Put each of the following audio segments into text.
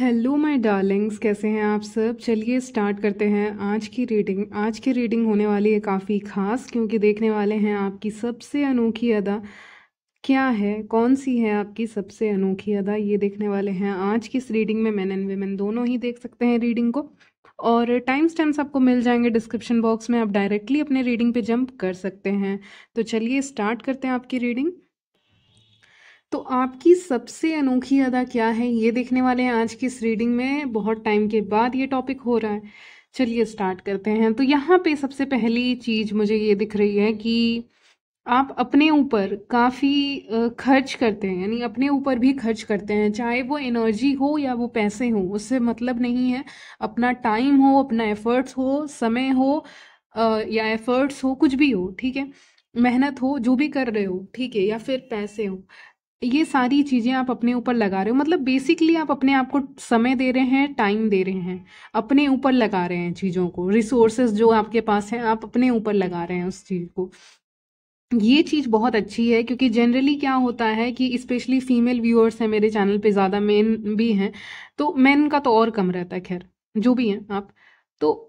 Hello my Darling's, कैसे हैं आप सब। चलिए स्टार्ट करते हैं आज की रीडिंग होने वाली है काफ़ी ख़ास, क्योंकि देखने वाले हैं आपकी सबसे अनोखी अदा क्या है, कौन सी है आपकी सबसे अनोखी अदा। ये देखने वाले हैं आज की इस रीडिंग में। मेन एंड वेमेन दोनों ही देख सकते हैं रीडिंग को, और टाइम स्टैम्प्स आपको मिल जाएंगे डिस्क्रिप्शन बॉक्स में। आप डायरेक्टली अपने रीडिंग पे जंप कर सकते हैं। तो चलिए स्टार्ट करते हैं आपकी रीडिंग। तो आपकी सबसे अनोखी अदा क्या है, ये देखने वाले हैं आज की इस रीडिंग में। बहुत टाइम के बाद ये टॉपिक हो रहा है। चलिए स्टार्ट करते हैं। तो यहाँ पे सबसे पहली चीज़ मुझे ये दिख रही है कि आप अपने ऊपर काफ़ी खर्च करते हैं, यानी अपने ऊपर भी खर्च करते हैं, चाहे वो एनर्जी हो या वो पैसे हो, उससे मतलब नहीं है। अपना टाइम हो, अपना एफर्ट्स हो, समय हो, या एफर्ट्स हो, कुछ भी हो, ठीक है। मेहनत हो, जो भी कर रहे हो, ठीक है, या फिर पैसे हो, ये सारी चीज़ें आप अपने ऊपर लगा रहे हो। मतलब बेसिकली आप अपने आप को समय दे रहे हैं, टाइम दे रहे हैं, अपने ऊपर लगा रहे हैं चीज़ों को। रिसोर्सेज जो आपके पास हैं, आप अपने ऊपर लगा रहे हैं उस चीज़ को। ये चीज़ बहुत अच्छी है, क्योंकि जनरली क्या होता है कि स्पेशली फीमेल व्यूअर्स हैं मेरे चैनल पे, ज़्यादा मेन भी हैं, तो मेन का तो और कम रहता है। खैर, जो भी हैं आप, तो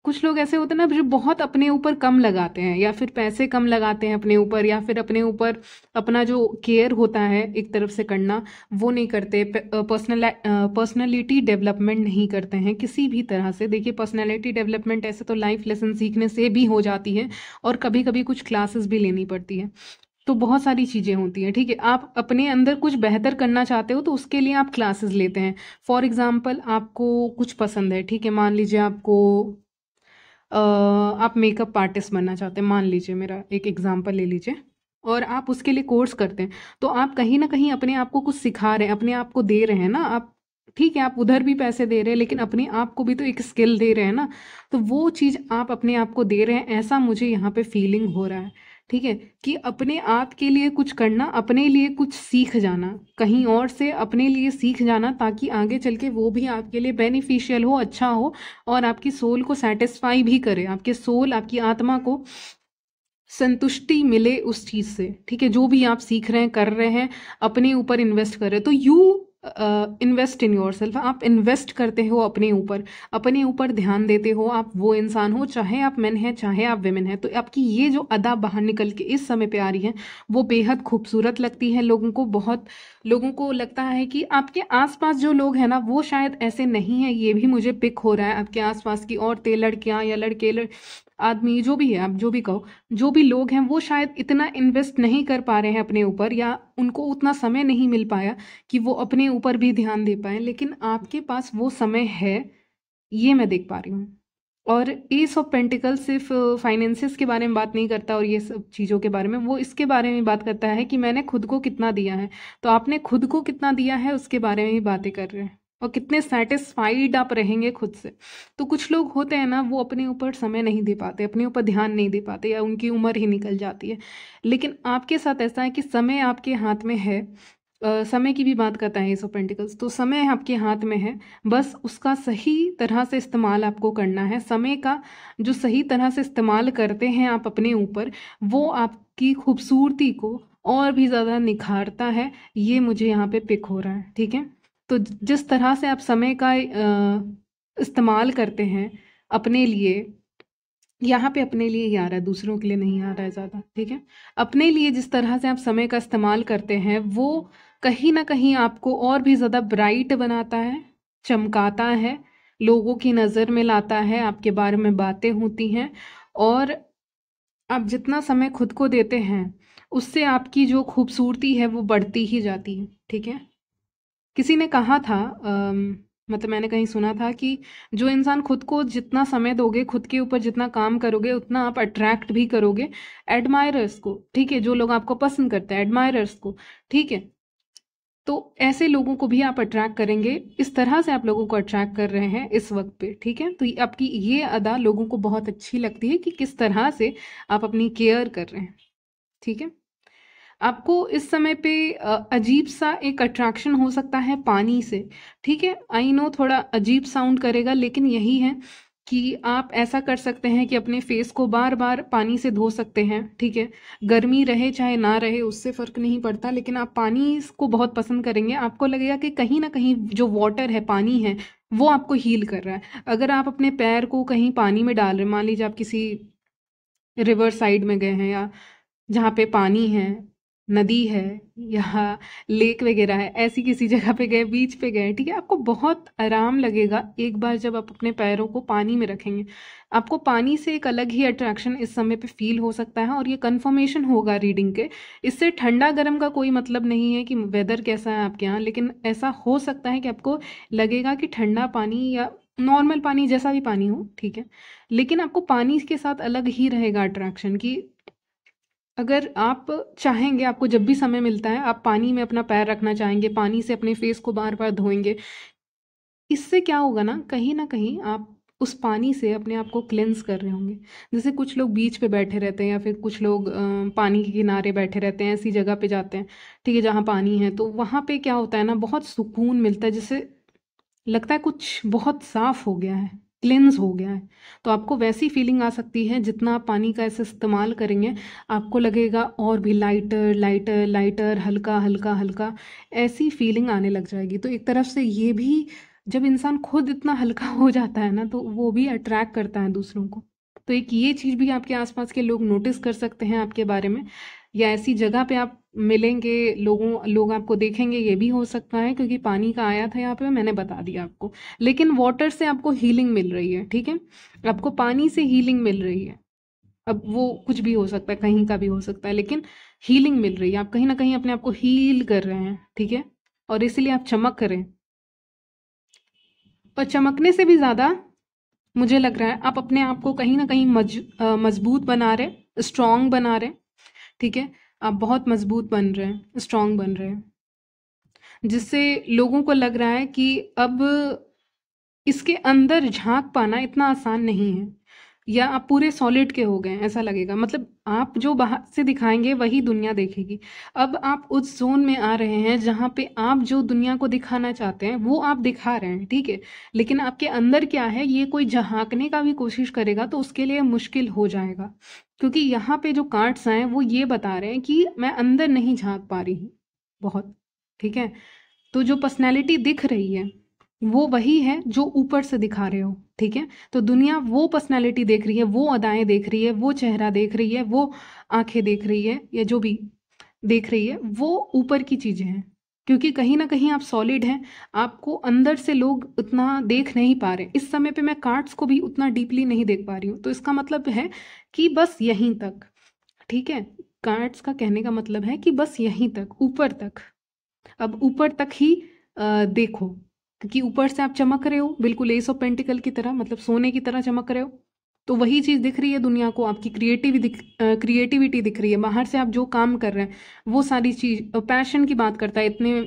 कुछ लोग ऐसे होते हैं ना जो बहुत अपने ऊपर कम लगाते हैं, या फिर पैसे कम लगाते हैं अपने ऊपर, या फिर अपने ऊपर अपना जो केयर होता है एक तरफ से करना, वो नहीं करते। पर्सनैलिटी डेवलपमेंट नहीं करते हैं किसी भी तरह से। देखिए, पर्सनैलिटी डेवलपमेंट ऐसे तो लाइफ लेसन सीखने से भी हो जाती है, और कभी कभी कुछ क्लासेस भी लेनी पड़ती है। तो बहुत सारी चीज़ें होती हैं, ठीक है। आप अपने अंदर कुछ बेहतर करना चाहते हो, तो उसके लिए आप क्लासेस लेते हैं। फॉर एग्जांपल, आपको कुछ पसंद है, ठीक है, मान लीजिए आपको आप मेकअप आर्टिस्ट बनना चाहते हैं, मान लीजिए, मेरा एक एग्जांपल ले लीजिए, और आप उसके लिए कोर्स करते हैं। तो आप कहीं ना कहीं अपने आप को कुछ सिखा रहे हैं, अपने आप को दे रहे हैं ना आप। ठीक है, आप उधर भी पैसे दे रहे हैं, लेकिन अपने आप को भी तो एक स्किल दे रहे हैं ना। तो वो चीज़ आप अपने आप को दे रहे हैं, ऐसा मुझे यहाँ पे फीलिंग हो रहा है। ठीक है, कि अपने आप के लिए कुछ करना, अपने लिए कुछ सीख जाना, कहीं और से अपने लिए सीख जाना, ताकि आगे चल के वो भी आपके लिए बेनिफिशियल हो, अच्छा हो, और आपकी सोल को सेटिस्फाई भी करे, आपके सोल, आपकी आत्मा को संतुष्टि मिले उस चीज़ से। ठीक है, जो भी आप सीख रहे हैं, कर रहे हैं, अपने ऊपर इन्वेस्ट कर रहे हैं, तो you invest in your self. आप इन्वेस्ट करते हो अपने ऊपर ध्यान देते हो। आप वो इंसान हो, चाहे आप मेन हैं, चाहे आप वेमेन हैं। तो आपकी ये जो अदा बाहर निकल के इस समय पे आ रही है, वो बेहद खूबसूरत लगती है लोगों को। बहुत लोगों को लगता है कि आपके आसपास जो लोग हैं ना, वो शायद ऐसे नहीं है। ये भी मुझे पिक हो रहा है, आपके आसपास की औरतें, लड़कियां या लड़के, आदमी, जो भी है, आप जो भी कहो, जो भी लोग हैं, वो शायद इतना इन्वेस्ट नहीं कर पा रहे हैं अपने ऊपर, या उनको उतना समय नहीं मिल पाया कि वो अपने ऊपर भी ध्यान दे पाए। लेकिन आपके पास वो समय है, ये मैं देख पा रही हूँ। और एस ऑफ पेंटिकल सिर्फ फाइनेंसिस के बारे में बात नहीं करता, और ये सब चीज़ों के बारे में, वो इसके बारे में बात करता है कि मैंने खुद को कितना दिया है। तो आपने खुद को कितना दिया है, उसके बारे में ही बातें कर रहे हैं, और कितने सेटिस्फाइड आप रहेंगे खुद से। तो कुछ लोग होते हैं ना, वो अपने ऊपर समय नहीं दे पाते, अपने ऊपर ध्यान नहीं दे पाते, या उनकी उम्र ही निकल जाती है। लेकिन आपके साथ ऐसा है कि समय आपके हाथ में है। समय की भी बात करता है एस ऑफ पेंटिकल्स, तो समय आपके हाथ में है। बस उसका सही तरह से इस्तेमाल आपको करना है। समय का जो सही तरह से इस्तेमाल करते हैं आप अपने ऊपर, वो आपकी खूबसूरती को और भी ज़्यादा निखारता है। ये मुझे यहाँ पे पिक हो रहा है, ठीक है। तो जिस तरह से आप समय का इस्तेमाल करते हैं अपने लिए, यहाँ पे अपने लिए ही आ रहा है, दूसरों के लिए नहीं आ रहा है ज़्यादा, ठीक है। अपने लिए जिस तरह से आप समय का इस्तेमाल करते हैं, वो कहीं ना कहीं आपको और भी ज़्यादा ब्राइट बनाता है, चमकाता है, लोगों की नज़र में लाता है, आपके बारे में बातें होती हैं। और आप जितना समय खुद को देते हैं, उससे आपकी जो खूबसूरती है वो बढ़ती ही जाती है, ठीक है। किसी ने कहा था, मतलब मैंने कहीं सुना था कि जो इंसान खुद को जितना समय दोगे, खुद के ऊपर जितना काम करोगे, उतना आप अट्रैक्ट भी करोगे एडमायरर्स को, ठीक है। जो लोग आपको पसंद करते हैं, एडमायरर्स को, ठीक है। तो ऐसे लोगों को भी आप अट्रैक्ट करेंगे। इस तरह से आप लोगों को अट्रैक्ट कर रहे हैं इस वक्त पे, ठीक है। तो आपकी ये अदा लोगों को बहुत अच्छी लगती है, कि किस तरह से आप अपनी केयर कर रहे हैं, ठीक है। आपको इस समय पे अजीब सा एक अट्रैक्शन हो सकता है पानी से, ठीक है। आई नो थोड़ा अजीब साउंड करेगा, लेकिन यही है कि आप ऐसा कर सकते हैं कि अपने फेस को बार बार पानी से धो सकते हैं, ठीक है। गर्मी रहे चाहे ना रहे उससे फ़र्क नहीं पड़ता, लेकिन आप पानी को बहुत पसंद करेंगे। आपको लगेगा कि कहीं ना कहीं जो वाटर है, पानी है, वो आपको हील कर रहा है। अगर आप अपने पैर को कहीं पानी में डाल रहे हैं, मान लीजिए आप किसी रिवर साइड में गए हैं, या जहाँ पे पानी है, नदी है, या लेक वगैरह है, ऐसी किसी जगह पे गए, बीच पे गए, ठीक है, आपको बहुत आराम लगेगा एक बार जब आप अपने पैरों को पानी में रखेंगे। आपको पानी से एक अलग ही अट्रैक्शन इस समय पे फील हो सकता है, और ये कंफर्मेशन होगा रीडिंग के। इससे ठंडा गर्म का कोई मतलब नहीं है कि वेदर कैसा है आपके यहाँ, लेकिन ऐसा हो सकता है कि आपको लगेगा कि ठंडा पानी या नॉर्मल पानी, जैसा भी पानी हो, ठीक है, लेकिन आपको पानी के साथ अलग ही रहेगा अट्रैक्शन। कि अगर आप चाहेंगे, आपको जब भी समय मिलता है, आप पानी में अपना पैर रखना चाहेंगे, पानी से अपने फेस को बार बार धोएंगे। इससे क्या होगा ना कहीं आप उस पानी से अपने आप को क्लेंस कर रहे होंगे। जैसे कुछ लोग बीच पे बैठे रहते हैं, या फिर कुछ लोग पानी के किनारे बैठे रहते हैं, ऐसी जगह पे जाते हैं, ठीक है, जहाँ पानी है, तो वहाँ पे क्या होता है ना, बहुत सुकून मिलता है, जैसे लगता है कुछ बहुत साफ हो गया है, क्लिन्स हो गया है। तो आपको वैसी फीलिंग आ सकती है, जितना आप पानी का ऐसे इस्तेमाल करेंगे आपको लगेगा और भी लाइटर लाइटर लाइटर, हल्का हल्का हल्का, ऐसी फीलिंग आने लग जाएगी। तो एक तरफ से ये भी, जब इंसान खुद इतना हल्का हो जाता है ना, तो वो भी अट्रैक्ट करता है दूसरों को। तो एक ये चीज़ भी आपके आसपास के लोग नोटिस कर सकते हैं आपके बारे में, या ऐसी जगह पे आप मिलेंगे, लोग आपको देखेंगे, ये भी हो सकता है, क्योंकि पानी का आया था यहाँ पे, मैंने बता दिया आपको। लेकिन वाटर से आपको हीलिंग मिल रही है, ठीक है, आपको पानी से हीलिंग मिल रही है। अब वो कुछ भी हो सकता है, कहीं का भी हो सकता है, लेकिन हीलिंग मिल रही है, आप कहीं ना कहीं अपने आप को हील कर रहे हैं, ठीक है, और इसीलिए आप चमक रहे हैं। और चमकने से भी ज़्यादा मुझे लग रहा है आप अपने आप को कहीं ना कहीं मजबूत बना रहे, स्ट्रांग बना रहे, ठीक है, आप बहुत मजबूत बन रहे हैं, स्ट्रांग बन रहे हैं, जिससे लोगों को लग रहा है कि अब इसके अंदर झांक पाना इतना आसान नहीं है, या आप पूरे सॉलिड के हो गए, ऐसा लगेगा। मतलब आप जो बाहर से दिखाएंगे वही दुनिया देखेगी। अब आप उस जोन में आ रहे हैं जहाँ पे आप जो दुनिया को दिखाना चाहते हैं वो आप दिखा रहे हैं, ठीक है, लेकिन आपके अंदर क्या है, ये कोई झांकने का भी कोशिश करेगा तो उसके लिए मुश्किल हो जाएगा। क्योंकि यहाँ पे जो कार्ड्स आए वो ये बता रहे हैं कि मैं अंदर नहीं झांक पा रही हूँ बहुत, ठीक है। तो जो पर्सनैलिटी दिख रही है वो वही है जो ऊपर से दिखा रहे हो, ठीक है। तो दुनिया वो पर्सनैलिटी देख रही है, वो अदाएं देख रही है, वो चेहरा देख रही है, वो आंखें देख रही है, या जो भी देख रही है, वो ऊपर की चीज़ें हैं। क्योंकि कहीं ना कहीं आप सॉलिड हैं, आपको अंदर से लोग उतना देख नहीं पा रहे। इस समय पे मैं कार्ड्स को भी उतना डीपली नहीं देख पा रही हूँ, तो इसका मतलब है कि बस यहीं तक, ठीक है। कार्ड्स का कहने का मतलब है कि बस यहीं तक, ऊपर तक। अब ऊपर तक ही देखो, क्योंकि ऊपर से आप चमक रहे हो बिल्कुल एस ऑफ पेंटिकल की तरह, मतलब सोने की तरह चमक रहे हो। तो वही चीज़ दिख रही है दुनिया को, आपकी क्रिएटिविटी दिख रही है, बाहर से आप जो काम कर रहे हैं वो सारी चीज़। पैशन की बात करता है, इतने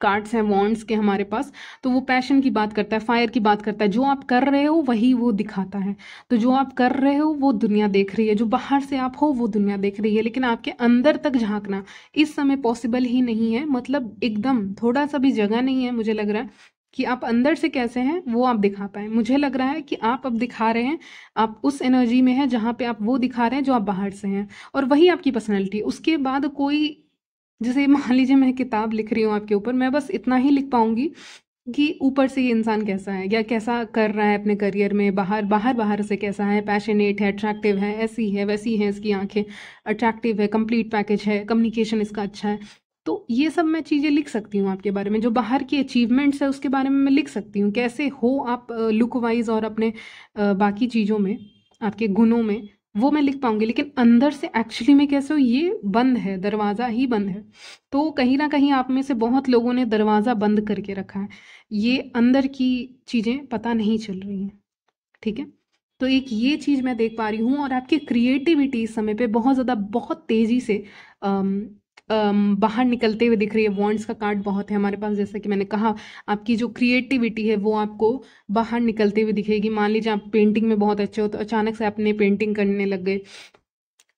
कार्ड्स हैं वॉन्ड्स के हमारे पास, तो वो पैशन की बात करता है, फायर की बात करता है। जो आप कर रहे हो वही वो दिखाता है। तो जो आप कर रहे हो वो दुनिया देख रही है, जो बाहर से आप हो वो दुनिया देख रही है, लेकिन आपके अंदर तक झांकना इस समय पॉसिबल ही नहीं है। मतलब एकदम थोड़ा सा भी जगह नहीं है, मुझे लग रहा है कि आप अंदर से कैसे हैं वो आप दिखा पाए। मुझे लग रहा है कि आप अब दिखा रहे हैं, आप उस एनर्जी में हैं जहाँ पे आप वो दिखा रहे हैं जो आप बाहर से हैं, और वही आपकी पर्सनैलिटी। उसके बाद कोई, जैसे मान लीजिए मैं किताब लिख रही हूँ आपके ऊपर, मैं बस इतना ही लिख पाऊंगी कि ऊपर से ये इंसान कैसा है, या कैसा कर रहा है अपने करियर में, बाहर बाहर बाहर से कैसा है, पैशनेट है, अट्रैक्टिव है, ऐसी है वैसी है, इसकी आंखें अट्रैक्टिव है, कंप्लीट पैकेज है, कम्युनिकेशन इसका अच्छा है। तो ये सब मैं चीज़ें लिख सकती हूँ आपके बारे में, जो बाहर की अचीवमेंट्स है उसके बारे में मैं लिख सकती हूँ, कैसे हो आप लुक वाइज और अपने बाकी चीज़ों में, आपके गुणों में, वो मैं लिख पाऊंगी। लेकिन अंदर से एक्चुअली में कैसे हो, ये बंद है, दरवाज़ा ही बंद है। तो कहीं ना कहीं आप में से बहुत लोगों ने दरवाज़ा बंद करके रखा है, ये अंदर की चीज़ें पता नहीं चल रही हैं, ठीक है। तो एक ये चीज़ मैं देख पा रही हूँ, और आपकी क्रिएटिविटी इस समय पे बहुत ज़्यादा, बहुत तेज़ी से बाहर निकलते हुए दिख रही है। वॉन्ड्स का कार्ड बहुत है हमारे पास, जैसा कि मैंने कहा, आपकी जो क्रिएटिविटी है वो आपको बाहर निकलते हुए दिखेगी। मान लीजिए आप पेंटिंग में बहुत अच्छे हो, तो अचानक से आपने पेंटिंग करने लग गए,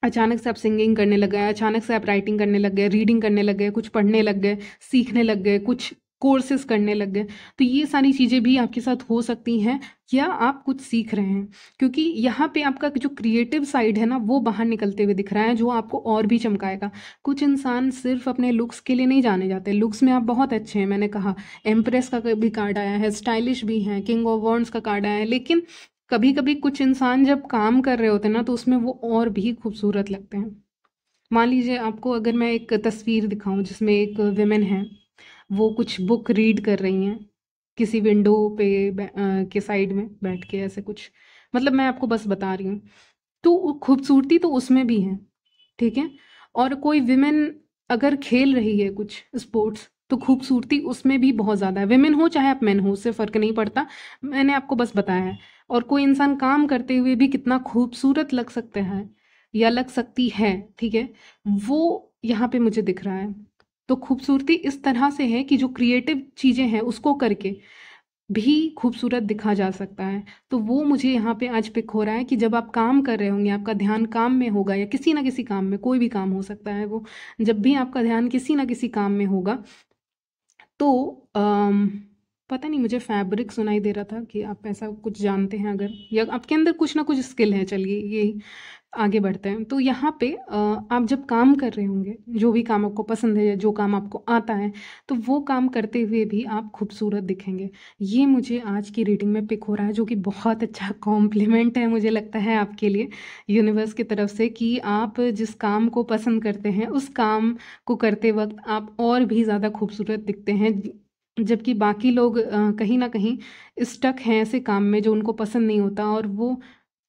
अचानक से आप सिंगिंग करने लग गए, अचानक से आप राइटिंग करने लग गए, रीडिंग करने लग गए, कुछ पढ़ने लग गए, सीखने लग गए, कुछ कोर्सेज करने लग गए। तो ये सारी चीज़ें भी आपके साथ हो सकती हैं, या आप कुछ सीख रहे हैं, क्योंकि यहाँ पे आपका जो क्रिएटिव साइड है ना वो बाहर निकलते हुए दिख रहा है, जो आपको और भी चमकाएगा। कुछ इंसान सिर्फ अपने लुक्स के लिए नहीं जाने जाते, लुक्स में आप बहुत अच्छे हैं, मैंने कहा एम्प्रेस का भी कार्ड आया है, स्टाइलिश भी हैं, किंग ऑफ वॉन्ड्स का कार्ड आया है, लेकिन कभी कभी कुछ इंसान जब काम कर रहे होते हैं ना तो उसमें वो और भी खूबसूरत लगते हैं। मान लीजिए आपको अगर मैं एक तस्वीर दिखाऊं जिसमें एक विमेन है, वो कुछ बुक रीड कर रही हैं किसी विंडो पे के साइड में बैठ के, ऐसे कुछ, मतलब मैं आपको बस बता रही हूँ। तो खूबसूरती तो उसमें भी है, ठीक है। और कोई विमेन अगर खेल रही है कुछ स्पोर्ट्स, तो खूबसूरती उसमें भी बहुत ज़्यादा है, विमेन हो चाहे आप मैन हो, उससे फ़र्क नहीं पड़ता, मैंने आपको बस बताया है। और कोई इंसान काम करते हुए भी कितना खूबसूरत लग सकता है या लग सकती है, ठीक है, वो यहाँ पे मुझे दिख रहा है। तो खूबसूरती इस तरह से है कि जो क्रिएटिव चीज़ें हैं उसको करके भी खूबसूरत दिखा जा सकता है। तो वो मुझे यहाँ पे आज पिक हो रहा है कि जब आप काम कर रहे होंगे, आपका ध्यान काम में होगा या किसी ना किसी काम में, कोई भी काम हो सकता है वो, जब भी आपका ध्यान किसी ना किसी काम में होगा तो पता नहीं, मुझे फैब्रिक सुनाई दे रहा था कि आप ऐसा कुछ जानते हैं अगर, या आपके अंदर कुछ ना कुछ स्किल है। चलिए ये आगे बढ़ते हैं। तो यहाँ पे आप जब काम कर रहे होंगे, जो भी काम आपको पसंद है या जो काम आपको आता है, तो वो काम करते हुए भी आप खूबसूरत दिखेंगे। ये मुझे आज की रीडिंग में पिक हो रहा है, जो कि बहुत अच्छा कॉम्प्लीमेंट है मुझे लगता है आपके लिए यूनिवर्स की तरफ से, कि आप जिस काम को पसंद करते हैं उस काम को करते वक्त आप और भी ज़्यादा खूबसूरत दिखते हैं, जबकि बाकी लोग कहीं ना कहीं स्टक हैं ऐसे काम में जो उनको पसंद नहीं होता और वो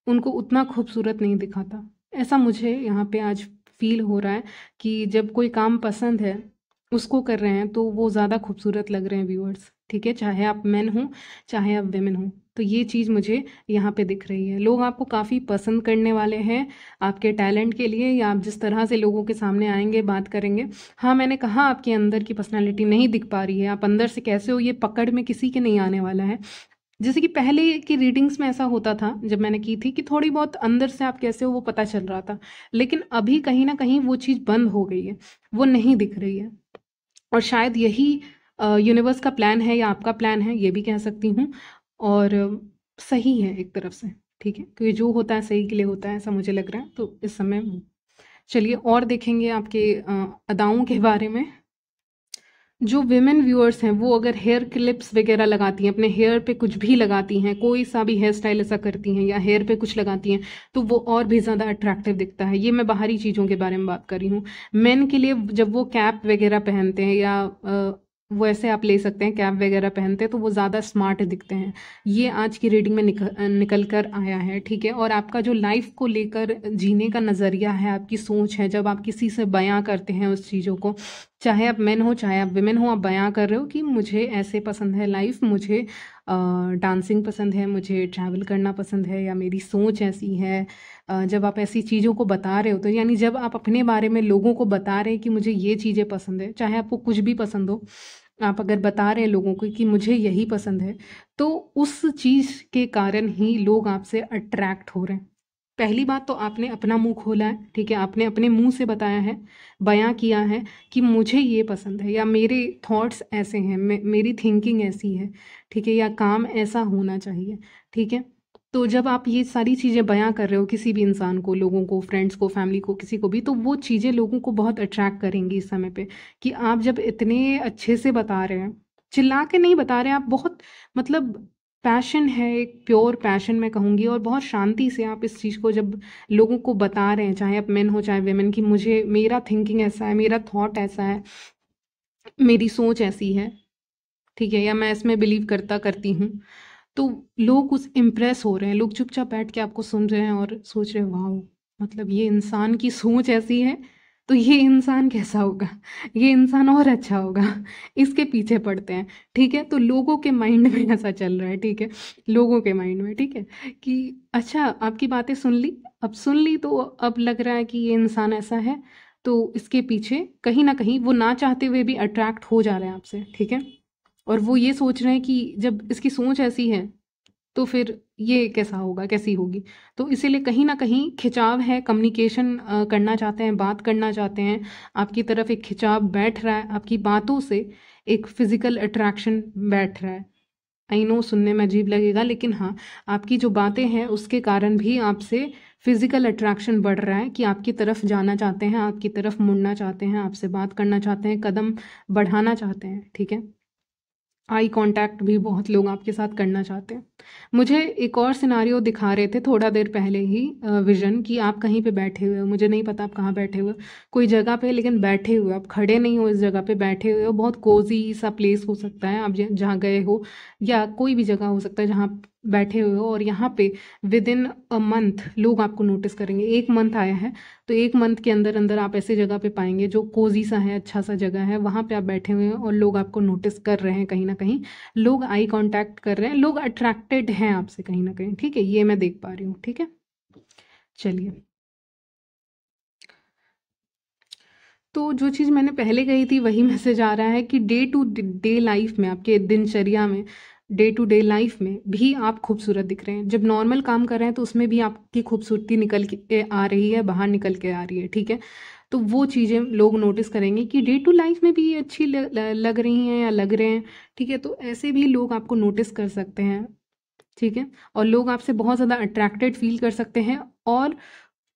उनको उतना खूबसूरत नहीं दिखाता। ऐसा मुझे यहाँ पे आज फील हो रहा है कि जब कोई काम पसंद है उसको कर रहे हैं तो वो ज़्यादा खूबसूरत लग रहे हैं व्यूअर्स, ठीक है, चाहे आप मेन हो चाहे आप वेमेन हो। तो ये चीज़ मुझे यहाँ पे दिख रही है। लोग आपको काफ़ी पसंद करने वाले हैं आपके टैलेंट के लिए, या आप जिस तरह से लोगों के सामने आएंगे, बात करेंगे। हाँ, मैंने कहा आपके अंदर की पर्सनैलिटी नहीं दिख पा रही है, आप अंदर से कैसे हो ये पकड़ में किसी के नहीं आने वाला है। जैसे कि पहले की रीडिंग्स में ऐसा होता था जब मैंने की थी कि थोड़ी बहुत अंदर से आप कैसे हो वो पता चल रहा था, लेकिन अभी कहीं ना कहीं वो चीज़ बंद हो गई है, वो नहीं दिख रही है। और शायद यही यूनिवर्स का प्लान है या आपका प्लान है, ये भी कह सकती हूँ। और सही है एक तरफ से, ठीक है, क्योंकि जो होता है सही के लिए होता है, ऐसा मुझे लग रहा है। तो इस समय चलिए और देखेंगे आपके अदाओं के बारे में। जो विमेन व्यूअर्स हैं वो अगर हेयर क्लिप्स वगैरह लगाती हैं, अपने हेयर पे कुछ भी लगाती हैं, कोई सा भी हेयर स्टाइल ऐसा करती हैं या हेयर पे कुछ लगाती हैं, तो वो और भी ज़्यादा अट्रैक्टिव दिखता है। ये मैं बाहरी चीज़ों के बारे में बात कर रही हूँ। मेन के लिए जब वो कैप वगैरह पहनते हैं या वो ऐसे आप ले सकते हैं, कैप वगैरह पहनते हैं तो वो ज़्यादा स्मार्ट दिखते हैं। ये आज की रीडिंग में निकल कर आया है, ठीक है। और आपका जो लाइफ को लेकर जीने का नज़रिया है, आपकी सोच है, जब आप किसी से बयां करते हैं उस चीज़ों को, चाहे आप मेन हो चाहे आप विमेन हो, आप बयां कर रहे हो कि मुझे ऐसे पसंद है लाइफ, मुझे डांसिंग पसंद है, मुझे ट्रैवल करना पसंद है, या मेरी सोच ऐसी है। जब आप ऐसी चीज़ों को बता रहे हो, तो यानी जब आप अपने बारे में लोगों को बता रहे हैं कि मुझे ये चीज़ें पसंद है, चाहे आपको कुछ भी पसंद हो, आप अगर बता रहे हैं लोगों को कि मुझे यही पसंद है, तो उस चीज़ के कारण ही लोग आपसे अट्रैक्ट हो रहे हैं। पहली बात तो आपने अपना मुंह खोला है, ठीक है, आपने अपने मुंह से बताया है, बयां किया है कि मुझे ये पसंद है, या मेरे थॉट्स ऐसे हैं, मेरी थिंकिंग ऐसी है, ठीक है, या काम ऐसा होना चाहिए, ठीक है। तो जब आप ये सारी चीज़ें बयां कर रहे हो किसी भी इंसान को, लोगों को, फ्रेंड्स को, फैमिली को, किसी को भी, तो वो चीज़ें लोगों को बहुत अट्रैक्ट करेंगी इस समय पे, कि आप जब इतने अच्छे से बता रहे हैं, चिल्ला के नहीं बता रहे हैं आप, बहुत मतलब पैशन है, एक प्योर पैशन मैं कहूँगी, और बहुत शांति से आप इस चीज़ को जब लोगों को बता रहे हैं, चाहे आप मेन हो चाहे वेमेन, कि मुझे मेरा थिंकिंग ऐसा है, मेरा थॉट ऐसा है, मेरी सोच ऐसी है, ठीक है, या मैं इसमें बिलीव करती हूँ, तो लोग उस इम्प्रेस हो रहे हैं। लोग चुपचाप बैठ के आपको सुन रहे हैं और सोच रहे हैं वाह, मतलब ये इंसान की सोच ऐसी है तो ये इंसान कैसा होगा, ये इंसान और अच्छा होगा, इसके पीछे पड़ते हैं, ठीक है। तो लोगों के माइंड में ऐसा चल रहा है, ठीक है, लोगों के माइंड में, ठीक है, कि अच्छा आपकी बातें सुन ली, अब सुन ली तो अब लग रहा है कि ये इंसान ऐसा है, तो इसके पीछे कहीं ना कहीं वो ना चाहते हुए भी अट्रैक्ट हो जा रहे हैं आपसे, ठीक है। और वो ये सोच रहे हैं कि जब इसकी सोच ऐसी है तो फिर ये कैसा होगा, कैसी होगी। तो इसीलिए कहीं ना कहीं खिंचाव है, कम्युनिकेशन करना चाहते हैं, बात करना चाहते हैं, आपकी तरफ एक खिंचाव बैठ रहा है आपकी बातों से, एक फिजिकल अट्रैक्शन बैठ रहा है। आई नो सुनने में अजीब लगेगा, लेकिन हाँ, आपकी जो बातें हैं उसके कारण भी आपसे फिजिकल अट्रैक्शन बढ़ रहा है कि आपकी तरफ जाना चाहते हैं, आपकी तरफ मुड़ना चाहते हैं, आपसे बात करना चाहते हैं, कदम बढ़ाना चाहते हैं। ठीक है, आई कांटेक्ट भी बहुत लोग आपके साथ करना चाहते हैं। मुझे एक और सिनारियो दिखा रहे थे थोड़ा देर पहले ही विजन, कि आप कहीं पे बैठे हुए हो, मुझे नहीं पता आप कहाँ बैठे हुए हो, कोई जगह पे, लेकिन बैठे हुए हो, आप खड़े नहीं हो, इस जगह पे बैठे हुए हो। बहुत कोजी सा प्लेस हो सकता है आप जहाँ गए हो, या कोई भी जगह हो सकता है जहाँ आप बैठे हुए हो, और यहाँ पे विद इन अ मंथ लोग आपको नोटिस करेंगे। 1 मंथ आया है, तो 1 मंथ के अंदर अंदर आप ऐसे जगह पे पाएंगे जो कोजी सा है, अच्छा सा जगह है, वहाँ पे आप बैठे हुए हैं और लोग आपको नोटिस कर रहे हैं कहीं ना कहीं, लोग आई कांटेक्ट कर रहे हैं, लोग अट्रैक्टेड हैं आपसे कहीं ना कहीं। ठीक है, ये मैं देख पा रही हूँ। ठीक है, चलिए। तो जो चीज़ मैंने पहले कही थी वही मैसेज आ रहा है कि डे टू डे लाइफ में, आपके दिनचर्या में, डे टू डे लाइफ में भी आप खूबसूरत दिख रहे हैं। जब नॉर्मल काम कर रहे हैं तो उसमें भी आपकी खूबसूरती निकल के आ रही है, बाहर निकल के आ रही है। ठीक है, तो वो चीज़ें लोग नोटिस करेंगे कि डे टू लाइफ में भी ये अच्छी लग रही हैं या लग रहे हैं। ठीक है, तो ऐसे भी लोग आपको नोटिस कर सकते हैं। ठीक है, और लोग आपसे बहुत ज़्यादा अट्रैक्टेड फील कर सकते हैं। और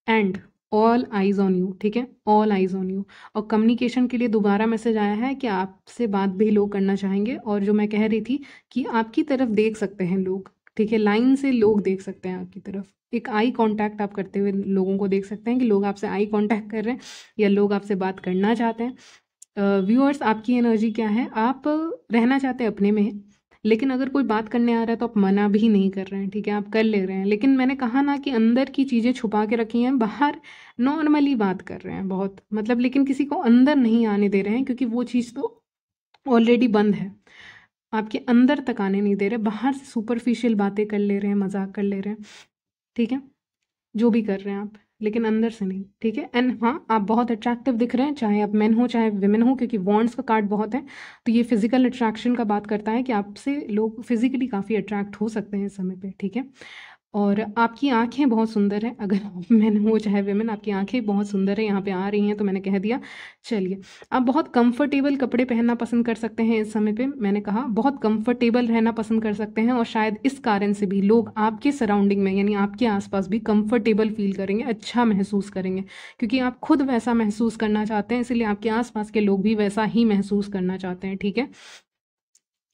and all eyes on you. ठीक है, ऑल आइज ऑन यू। और कम्युनिकेशन के लिए दोबारा मैसेज आया है कि आपसे बात भी लोग करना चाहेंगे, और जो मैं कह रही थी कि आपकी तरफ देख सकते हैं लोग। ठीक है, लाइन से लोग देख सकते हैं आपकी तरफ, एक आई कांटेक्ट आप करते हुए लोगों को देख सकते हैं कि लोग आपसे आई कांटेक्ट कर रहे हैं या लोग आपसे बात करना चाहते हैं। व्यूअर्स, आपकी एनर्जी क्या है, आप रहना चाहते हैं अपने में, लेकिन अगर कोई बात करने आ रहा है तो आप मना भी नहीं कर रहे हैं। ठीक है, आप कर ले रहे हैं, लेकिन मैंने कहा ना कि अंदर की चीज़ें छुपा के रखी हैं, बाहर नॉर्मली बात कर रहे हैं बहुत, मतलब, लेकिन किसी को अंदर नहीं आने दे रहे हैं, क्योंकि वो चीज़ तो ऑलरेडी बंद है। आपके अंदर तक आने नहीं दे रहे, बाहर से सुपरफिशियल बातें कर ले रहे हैं, मजाक कर ले रहे हैं। ठीक है, जो भी कर रहे हैं आप, लेकिन अंदर से नहीं। ठीक है, एंड हाँ, आप बहुत अट्रैक्टिव दिख रहे हैं, चाहे आप मेन हो चाहे विमेन हो, क्योंकि वॉन्ड्स का कार्ड बहुत है, तो ये फिजिकल अट्रैक्शन का बात करता है कि आपसे लोग फिजिकली काफ़ी अट्रैक्ट हो सकते हैं इस समय पे। ठीक है, और आपकी आंखें बहुत सुंदर हैं, अगर आप मेन हो चाहे विमेन, आपकी आंखें बहुत सुंदर है, यहाँ पे आ रही हैं, तो मैंने कह दिया। चलिए, आप बहुत कंफर्टेबल कपड़े पहनना पसंद कर सकते हैं इस समय पे, मैंने कहा बहुत कंफर्टेबल रहना पसंद कर सकते हैं, और शायद इस कारण से भी लोग आपके सराउंडिंग में, यानी आपके आसपास भी कंफर्टेबल फील करेंगे, अच्छा महसूस करेंगे, क्योंकि आप खुद वैसा महसूस करना चाहते हैं, इसलिए आपके आसपास के लोग भी वैसा ही महसूस करना चाहते हैं। ठीक है,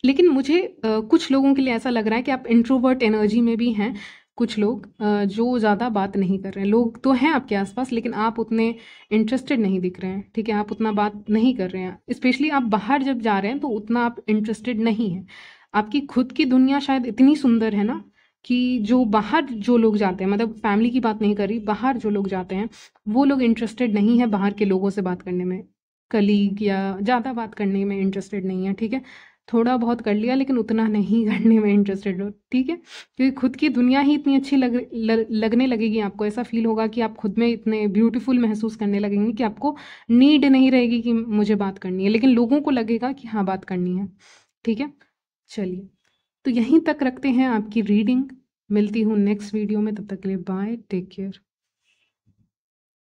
लेकिन मुझे कुछ लोगों के लिए ऐसा लग रहा है कि आप इंट्रोवर्ट एनर्जी में भी हैं। कुछ लोग जो ज़्यादा बात नहीं कर रहे हैं, लोग तो हैं आपके आसपास, लेकिन आप उतने इंटरेस्टेड नहीं दिख रहे हैं। ठीक है, आप उतना बात नहीं कर रहे हैं, स्पेशली आप बाहर जब जा रहे हैं तो उतना आप इंटरेस्टेड नहीं हैं। आपकी खुद की दुनिया शायद इतनी सुंदर है ना, कि जो बाहर जो लोग जाते हैं, मतलब फैमिली की बात नहीं कर रही, बाहर जो लोग जाते हैं वो लोग इंटरेस्टेड नहीं है बाहर के लोगों से बात करने में, कलीग या ज़्यादा बात करने में इंटरेस्टेड नहीं है। ठीक है, थोड़ा बहुत कर लिया, लेकिन उतना नहीं करने में इंटरेस्टेड हो। ठीक है, क्योंकि खुद की दुनिया ही इतनी अच्छी लगने लगेगी आपको, ऐसा फील होगा कि आप खुद में इतने ब्यूटीफुल महसूस करने लगेंगे कि आपको नीड नहीं रहेगी कि मुझे बात करनी है, लेकिन लोगों को लगेगा कि हाँ, बात करनी है। ठीक है, चलिए, तो यहीं तक रखते हैं आपकी रीडिंग। मिलती हूँ नेक्स्ट वीडियो में, तब तक के लिए बाय, टेक केयर।